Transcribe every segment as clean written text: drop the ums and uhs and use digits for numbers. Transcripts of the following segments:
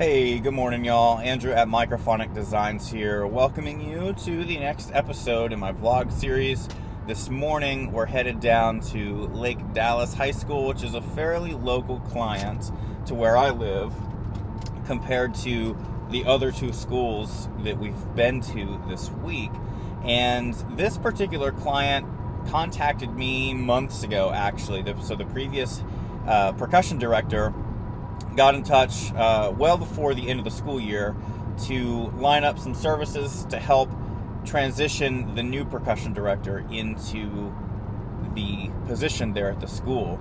Hey, good morning, y'all. Andrew at Microphonic Designs here, welcoming you to the next episode in my vlog series. This morning, we're headed down to Lake Dallas High School, which is a fairly local client to where I live compared to the other two schools that we've been to this week. And this particular client contacted me months ago, actually. So the previous percussion director got in touch well before the end of the school year to line up some services to help transition the new percussion director into the position there at the school.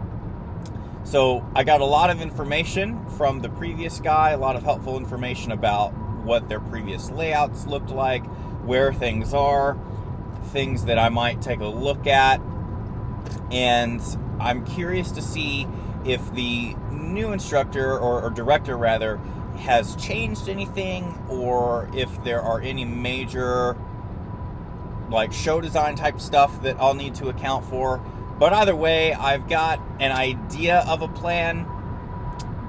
So I got a lot of information from the previous guy, a lot of helpful information about what their previous layouts looked like, where things are, things that I might take a look at, and I'm curious to see if the new instructor or director rather has changed anything, or if there are any major like show design type stuff that I'll need to account for. But either way, I've got an idea of a plan,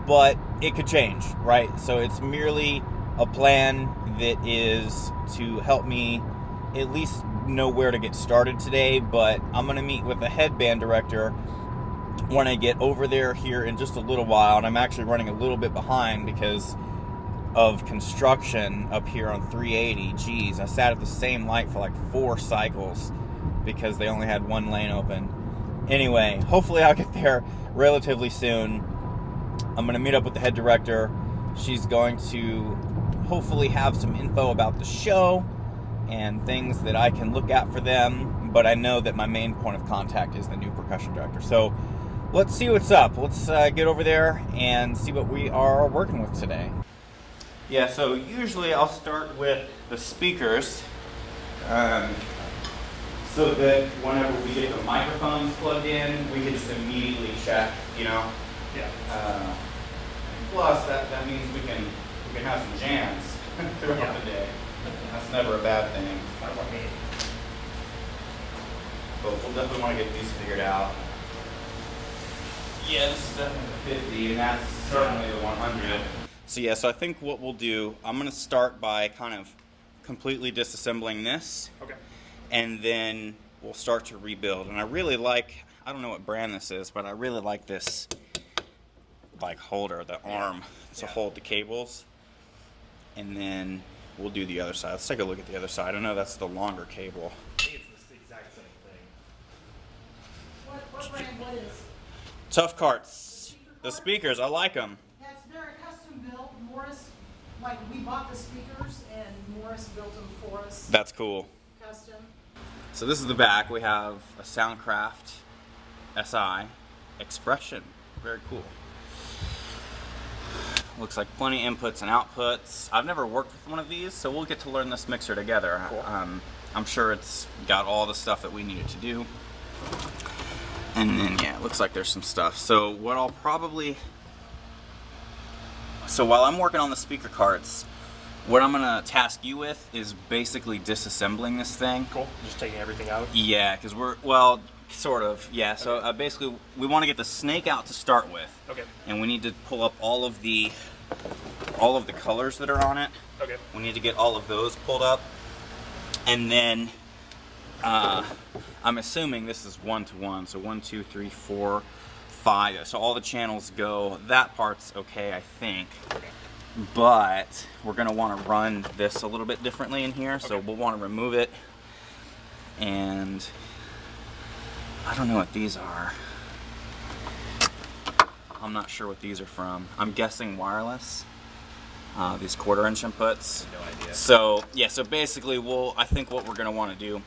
but it could change, right? So it's merely a plan that is to help me at least know where to get started today. But I'm going to meet with the head band director when I get over there here in just a little while, and I'm actually running a little bit behind because of construction up here on 380. Geez, I sat at the same light for like 4 cycles because they only had one lane open. Anyway, hopefully I'll get there relatively soon. I'm going to meet up with the head director. She's going to hopefully have some info about the show and things that I can look at for them, but I know that my main point of contact is the new percussion director. So let's see what's up. Let's get over there and see what we are working with today. Yeah, so usually I'll start with the speakers so that whenever we get the microphones plugged in, we can just immediately check, you know? Yeah. Plus, that means we can have some jams throughout the day. That's never a bad thing. Not what I mean. But we'll definitely want to get these figured out. Yeah, this is definitely the 50, and that's certainly the 100. So yeah, so I think what we'll do, I'm going to start by kind of completely disassembling this. Okay. And then we'll start to rebuild. And I really like, I don't know what brand this is, but I really like this like holder, the arm to hold the cables. And then we'll do the other side. Let's take a look at the other side. I know that's the longer cable. I think it's the exact same thing. What brand, what is? Tough Carts. The speakers, I like them. That's very custom built. Morris, like we bought the speakers and Morris built them for us. That's cool. Custom. So this is the back. We have a Soundcraft SI Expression. Very cool. Looks like plenty of inputs and outputs. I've never worked with one of these, so we'll get to learn this mixer together. Cool. I'm sure it's got all the stuff that we needed to do. And then, yeah, it looks like there's some stuff. So what I'll probably... So while I'm working on the speaker carts, what I'm going to task you with is basically disassembling this thing. Cool. Just taking everything out? Yeah, because we're, well, sort of, yeah. So Okay. basically, we want to get the snake out to start with. Okay. And we need to pull up all of the colors that are on it. Okay. We need to get all of those pulled up. And then, I'm assuming this is 1-to-1. So 1, 2, 3, 4, 5. So all the channels go. That part's okay, I think. Okay. But we're going to want to run this a little bit differently in here. So Okay. we'll want to remove it. And I don't know what these are. I'm not sure what these are from. I'm guessing wireless. These 1/4-inch inputs. No idea. So yeah, so basically I think what we're going to want to do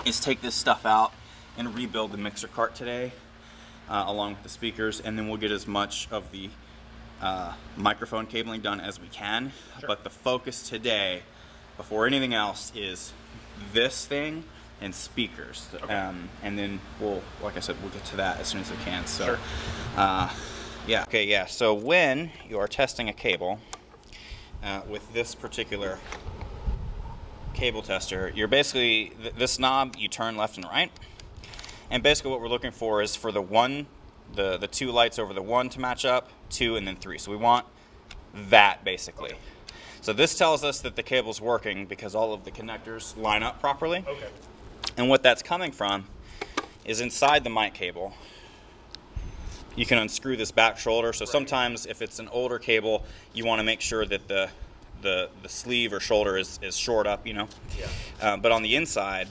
is take this stuff out and rebuild the mixer cart today, along with the speakers, and then we'll get as much of the microphone cabling done as we can. Sure. But the focus today, before anything else, is this thing and speakers. Okay. And then like I said, we'll get to that as soon as we can. So, Sure. yeah. Okay, yeah. So when you are testing a cable with this particular cable tester, you're basically, this knob, you turn left and right. And basically what we're looking for is for the 2 lights over the 1 to match up, 2, and then 3. So we want that basically. Okay. So this tells us that the cable's working because all of the connectors line up properly. Okay. And what that's coming from is inside the mic cable. You can unscrew this back shoulder. So sometimes if it's an older cable, you want to make sure that the sleeve or shoulder is shored up, you know. Yeah. But on the inside,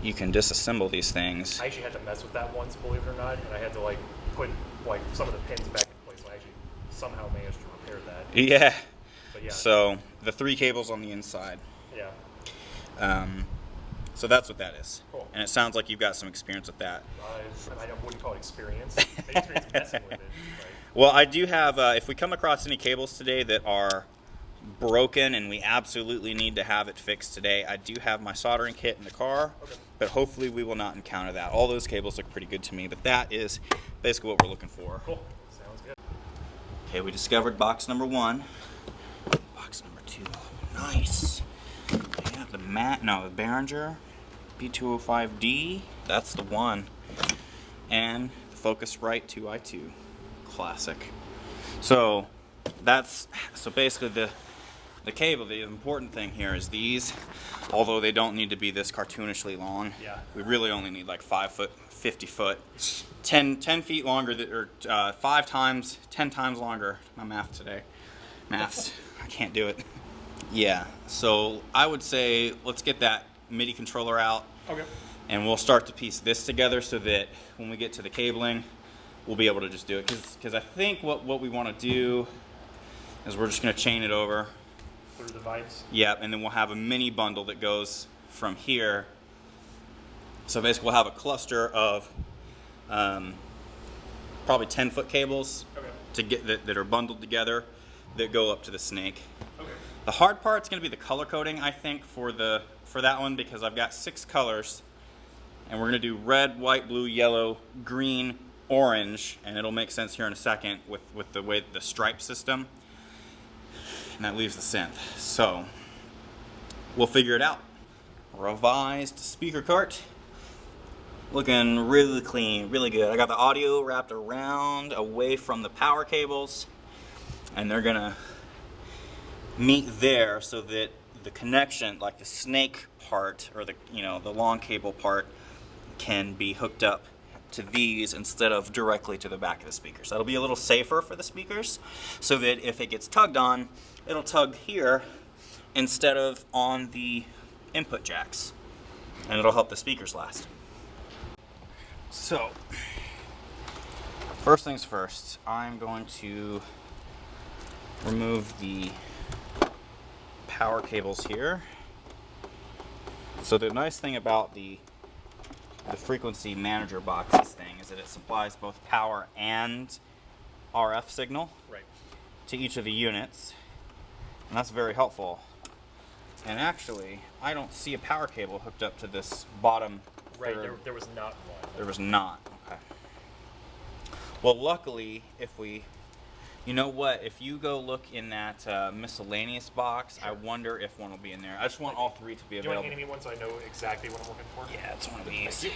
you can disassemble these things. I actually had to mess with that once, believe it or not, and I had to like put like some of the pins back in place. I actually somehow managed to repair that. Yeah. But yeah. So the 3 cables on the inside. Yeah. So that's what that is. Cool. And it sounds like you've got some experience with that. I wouldn't call it experience. Experience messing with it. But Well, I do have, if we come across any cables today that are broken and we absolutely need to have it fixed today, I do have my soldering kit in the car, Okay. but hopefully we will not encounter that. All those cables look pretty good to me, but that is basically what we're looking for. cool. Sounds good. Okay, we discovered box number 1. Box number 2. Nice. We have the Behringer B205D. That's the one. And the Focusrite 2i2. Classic. So basically the cable, the important thing here is these, although they don't need to be this cartoonishly long. Yeah. We really only need like 5 foot, 50 foot, 10 feet longer, or 5 times, 10 times longer. My math today. Maths. I can't do it. Yeah. So I would say let's get that MIDI controller out. Okay. And we'll start to piece this together so that when we get to the cabling, we'll be able to just do it. Because I think what we want to do is we're just going to chain it over. Through the vibes. Yep, and then we'll have a mini bundle that goes from here. So basically we'll have a cluster of probably 10-foot cables Okay. to get that are bundled together that go up to the snake. Okay. The hard part's going to be the color coding, I think, for that one, because I've got 6 colors, and we're going to do red, white, blue, yellow, green, orange, and it'll make sense here in a second with the way the stripe system, and that leaves the synth. So we'll figure it out. Revised speaker cart, looking really clean, really good. I got the audio wrapped around away from the power cables, and they're gonna meet there so that the connection, like the snake part or the long cable part, can be hooked up to these instead of directly to the back of the speakers. That'll be a little safer for the speakers, so that if it gets tugged on, it'll tug here instead of on the input jacks, and it'll help the speakers last. So first things first, I'm going to remove the power cables here. So the nice thing about the frequency manager boxes thing is that it supplies both power and RF signal Right. to each of the units, and that's very helpful. And actually, I don't see a power cable hooked up to this bottom Right. third. There was not one. There was not. Okay. Well, luckily, you know what? If you go look in that miscellaneous box, I wonder if one will be in there. I just want all 3 to be Do you want available. to hand me one so I know exactly what I'm looking for? Yeah, it's one of these.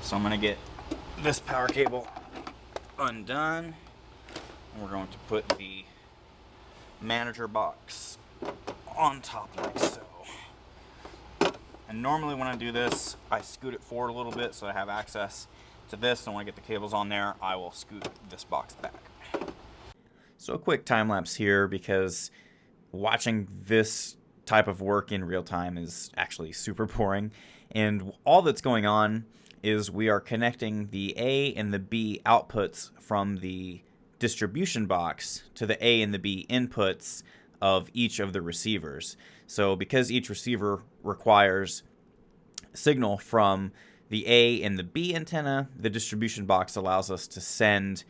So I'm going to get this power cable undone, and we're going to put the manager box on top like so. And normally when I do this, I scoot it forward a little bit so I have access to this, and when I get the cables on there, I will scoot this box back. So a quick time lapse here, because watching this type of work in real time is actually super boring, and all that's going on is we are connecting the A and the B outputs from the distribution box to the A and the B inputs of each of the receivers. So because each receiver requires signal from the A and the B antenna, the distribution box allows us to send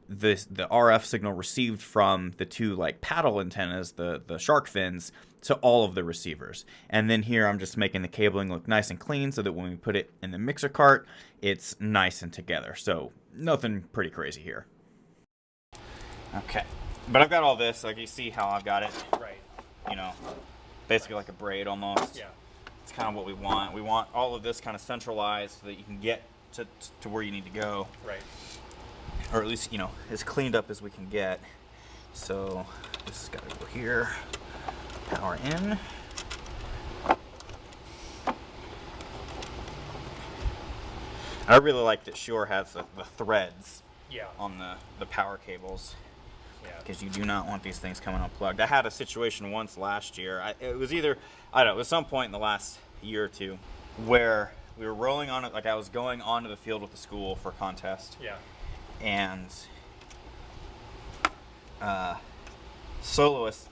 the RF signal received from the 2 like paddle antennas, the shark fins, to all of the receivers. And then here I'm just making the cabling look nice and clean so that when we put it in the mixer cart, it's nice and together. So nothing pretty crazy here. Okay, but I've got all this, like you see how I've got it, Right. basically like a braid almost. Yeah. It's kind of what we want. We want all of this kind of centralized so that you can get to where you need to go. Right. or at least, as cleaned up as we can get. So this has got to go here, power in. I really like that Shure has the threads on the power cables. Yeah. Because you do not want these things coming unplugged. I had a situation once last year. It was either, I don't know, it was some point in the last year or two where we were rolling on it, like I was going onto the field with the school for a contest. Yeah. And soloist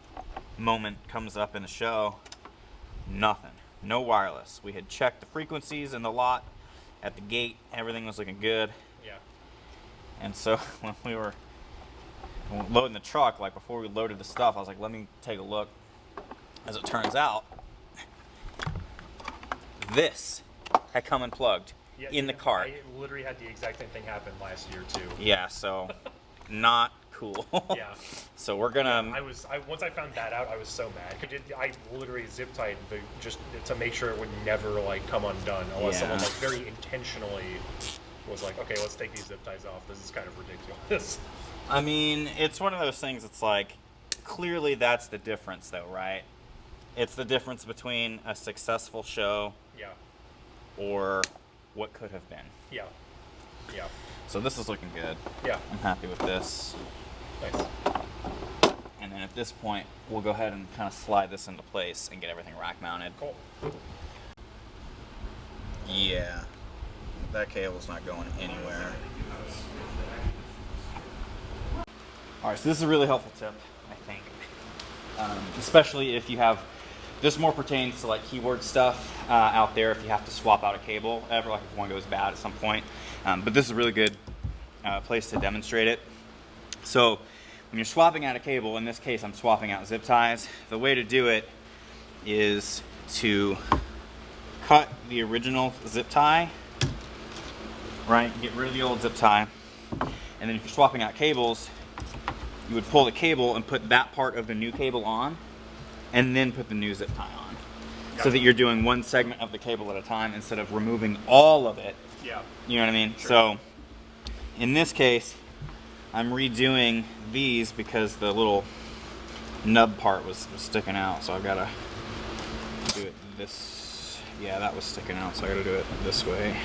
moment comes up in the show. Nothing. No wireless. We had checked the frequencies in the lot at the gate. Everything was looking good. Yeah. And so when we were loading the truck, like before we loaded the stuff, I was like, let me take a look. As it turns out, this had come unplugged in the cart. I literally had the exact same thing happen last year too. Yeah, so not cool. Yeah. So we're gonna. Once I found that out, I was so mad. I literally zip tied just to make sure it would never like come undone, unless someone like very intentionally was like, okay, let's take these zip ties off. This is kind of ridiculous. I mean, it's one of those things. It's like clearly that's the difference, though, right? It's the difference between a successful show, or what could have been. Yeah. Yeah. So this is looking good. Yeah. I'm happy with this. Nice. And then at this point, we'll go ahead and kind of slide this into place and get everything rack mounted. Cool. Yeah. That cable's not going anywhere. Alright, so this is a really helpful tip, I think. Especially if you have, this more pertains to like keyword stuff out there if you have to swap out a cable ever, like if one goes bad at some point. But this is a really good place to demonstrate it. So when you're swapping out a cable, in this case I'm swapping out zip ties, the way to do it is to cut the original zip tie, right? Get rid of the old zip tie. And then if you're swapping out cables, you would pull the cable and put that part of the new cable on, and then put the new zip tie on. So that you're doing one segment of the cable at a time instead of removing all of it. Yeah. You know what I mean? Sure. So in this case, I'm redoing these because the little nub part was sticking out. So I've got to do it this. Yeah, that was sticking out, so I got to do it this way.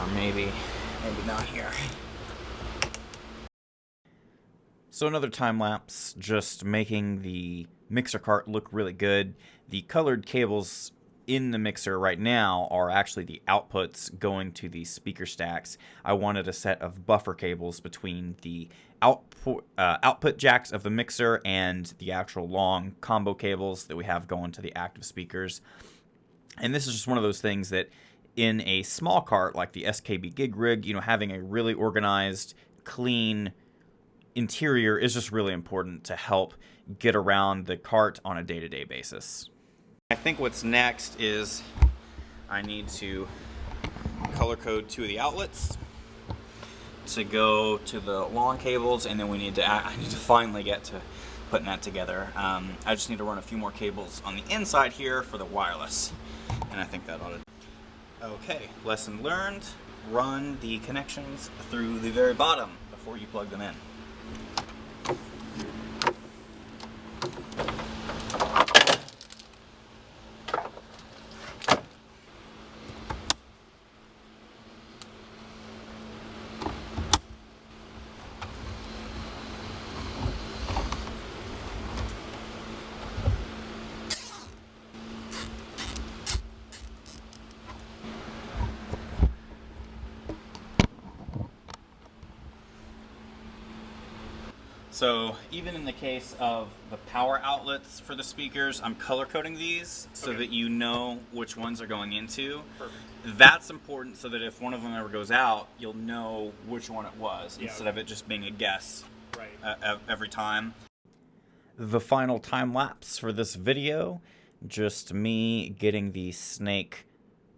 Or maybe not here. So another time lapse, just making the mixer cart look really good. The colored cables in the mixer right now are actually the outputs going to the speaker stacks. I wanted a set of buffer cables between the output jacks of the mixer and the actual long combo cables that we have going to the active speakers. And this is just one of those things that in a small cart like the SKB Gig Rig, having a really organized, clean interior is just really important to help get around the cart on a day-to-day basis. I think what's next is I need to color code 2 of the outlets to go to the long cables, and then I need to finally get to putting that together. I just need to run a few more cables on the inside here for the wireless, and I think that ought to. Okay, lesson learned. Run the connections through the very bottom before you plug them in. So even in the case of the power outlets for the speakers, I'm color coding these so that you know which ones are going into. Perfect. That's important so that if one of them ever goes out, you'll know which one it was instead of it just being a guess every time. The final time lapse for this video, just me getting the snake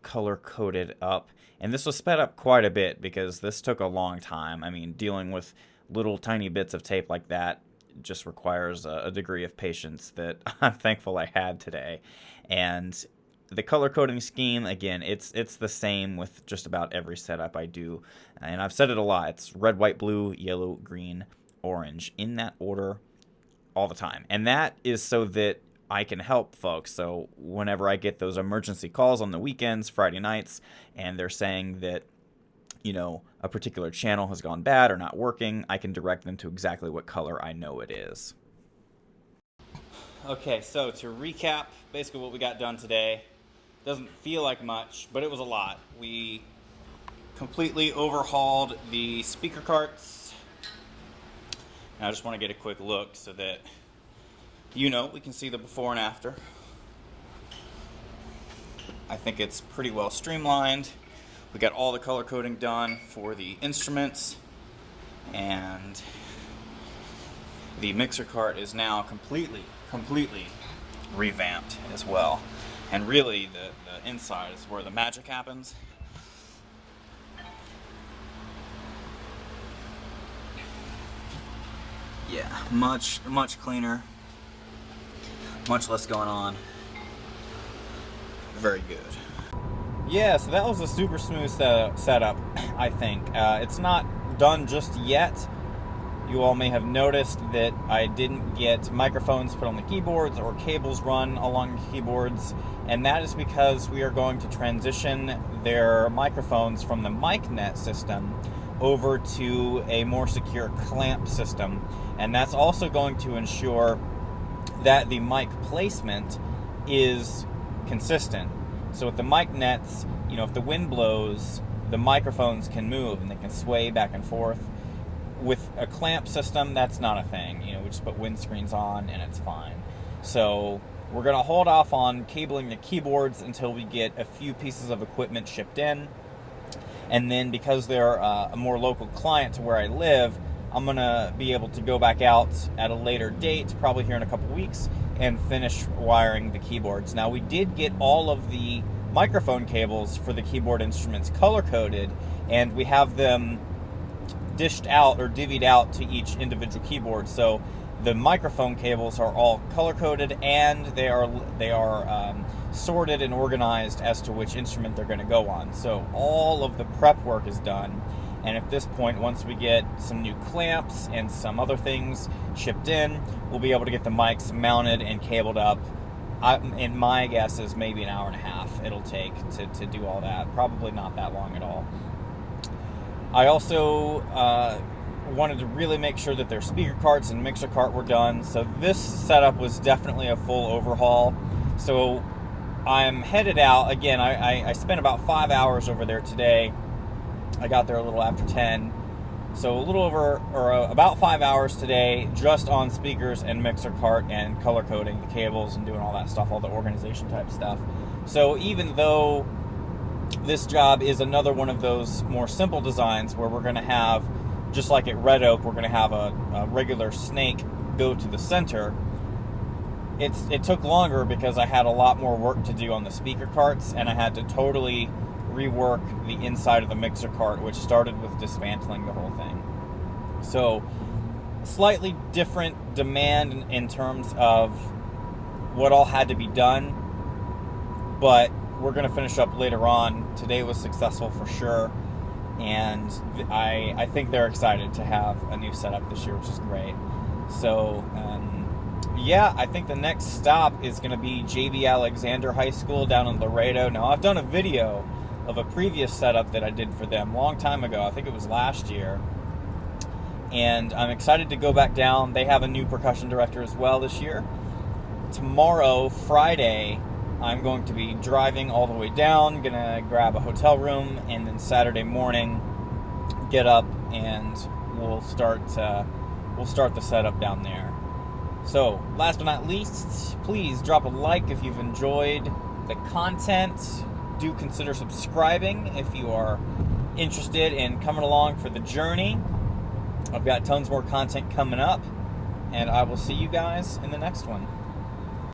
color coded up. And this was sped up quite a bit because this took a long time. I mean, dealing with little tiny bits of tape like that just requires a degree of patience that I'm thankful I had today. And The color coding scheme, again, it's the same with just about every setup I do. And I've said it a lot. It's red, white, blue, yellow, green, orange, in that order all the time. And that is so that I can help folks. So whenever I get those emergency calls on the weekends, Friday nights, and they're saying that, you know, a particular channel has gone bad or not working, I can direct them to exactly what color I know it is. Okay, so to recap basically what we got done today, doesn't feel like much, but it was a lot. We completely overhauled the speaker carts. And I just want to get a quick look so that, you know, we can see the before and after. I think it's pretty well streamlined. We got all the color coding done for the instruments, and the mixer cart is now completely revamped as well. And really, the inside is where the magic happens. Yeah, much cleaner, much less going on. Very good. Yeah, so that was a super smooth setup, I think. It's not done just yet. You all may have noticed that I didn't get microphones put on the keyboards or cables run along the keyboards, and that is because we are going to transition their microphones from the MicNet system over to a more secure clamp system, and that's also going to ensure that the mic placement is consistent. So with the MicNets, you know, if the wind blows, the microphones can move and they can sway back and forth. With a clamp system, that's not a thing. You know, we just put windscreens on and it's fine. So we're going to hold off on cabling the keyboards until we get a few pieces of equipment shipped in. And then because they're a more local client to where I live, I'm going to be able to go back out at a later date, probably here in a couple weeks, and finish wiring the keyboards. Now, we did get all of the microphone cables for the keyboard instruments color-coded, and we have them dished out or divvied out to each individual keyboard. So the microphone cables are all color-coded, and they are sorted and organized as to which instrument they're going to go on. So all of the prep work is done, and at this point, once we get some new clamps and some other things shipped in, we'll be able to get the mics mounted and cabled up. And my guess is maybe an hour and a half it'll take to do all that. Probably not that long at all. I also wanted to really make sure that their speaker carts and mixer cart were done. So this setup was definitely a full overhaul. So I'm headed out. Again, I spent about 5 hours over there today. I got there a little after 10. So a little over, or about 5 hours today, just on speakers and mixer cart and color coding the cables and doing all that stuff, all the organization type stuff. So even though this job is another one of those more simple designs where we're going to have, just like at Red Oak, we're going to have a regular snake go to the center. It took longer because I had a lot more work to do on the speaker carts, and I had to totally rework the inside of the mixer cart, which started with dismantling the whole thing. So slightly different demand in terms of what all had to be done, but we're going to finish up later on. Today was successful for sure, and I think they're excited to have a new setup this year, which is great. So yeah, I think the next stop is going to be J.B. Alexander High School down in Laredo. Now, I've done a video of a previous setup that I did for them a long time ago. I think it was last year. And I'm excited to go back down. They have a new percussion director as well this year. Tomorrow, Friday, I'm going to be driving all the way down, gonna grab a hotel room, and then Saturday morning, get up and we'll start the setup down there. So, last but not least, please drop a like if you've enjoyed the content. Do consider subscribing if you are interested in coming along for the journey. I've got tons more content coming up, and I will see you guys in the next one.